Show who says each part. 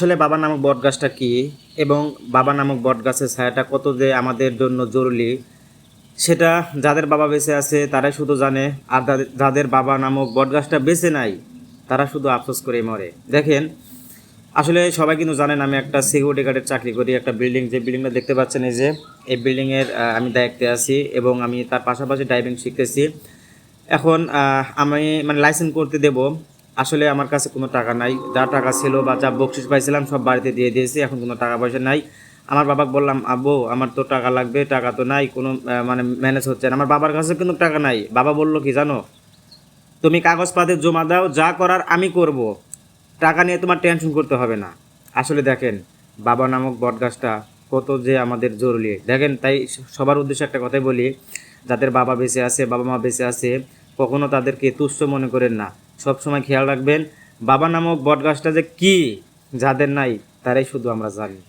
Speaker 1: আসলে বাবা নামক বটগাছটা কি এবং বাবা নামক বটগাছের ছায়াটা কত যে আমাদের জন্য জরুরি সেটা যাদের বাবা বেঁচে আছে তারাই শুধু জানে। আর যাদের বাবা নামক বটগাছটা বেঁচে নাই তারা শুধু আফসোস করে মরে। দেখেন, আসলে সবাই কিন্তু জানেন আমি একটা সিকিউরিটি গার্ডের চাকরি করি। একটা বিল্ডিং, যে বিল্ডিংটা দেখতে পাচ্ছেন এই যে, এই বিল্ডিংয়ের আমি দায়িত্বে আছি এবং আমি তার পাশাপাশি ড্রাইভিং শিখতেছি। এখন আমি মানে লাইসেন্স করতে দেব, আসলে আমার কাছে কোনো টাকা নাই। যা টাকা ছিল বা যা বকশিস পাইছিলাম সব বাড়িতে দিয়ে দিয়েছি, এখন কোনো টাকা পয়সা নাই। আমার বাবাকে বললাম, আব্বু আমার তো টাকা লাগবে, টাকা তো নাই, কোনো মানে ম্যানেজ হচ্ছে না। আমার বাবার কাছে কিন্তু টাকা নাই। বাবা বললো কি জানো, তুমি কাগজপাতি জমা দাও, যা করার আমি করব, টাকা নিয়ে তোমার টেনশন করতে হবে না। আসলে দেখেন, বাবা নামক বটগাছটা কত যে আমাদের জরুরি। দেখেন, তাই সবার উদ্দেশ্যে একটা কথাই বলি, যাদের বাবা বেঁচে আছে, বাবা মা বেঁচে আছে, কখনো তাদেরকে তুচ্ছ মনে করেন না। সব সময় খেয়াল রাখবেন বাবা নামক বটগাছটা যে কি, যাদের নাই তারাই শুধু আমরা জানি।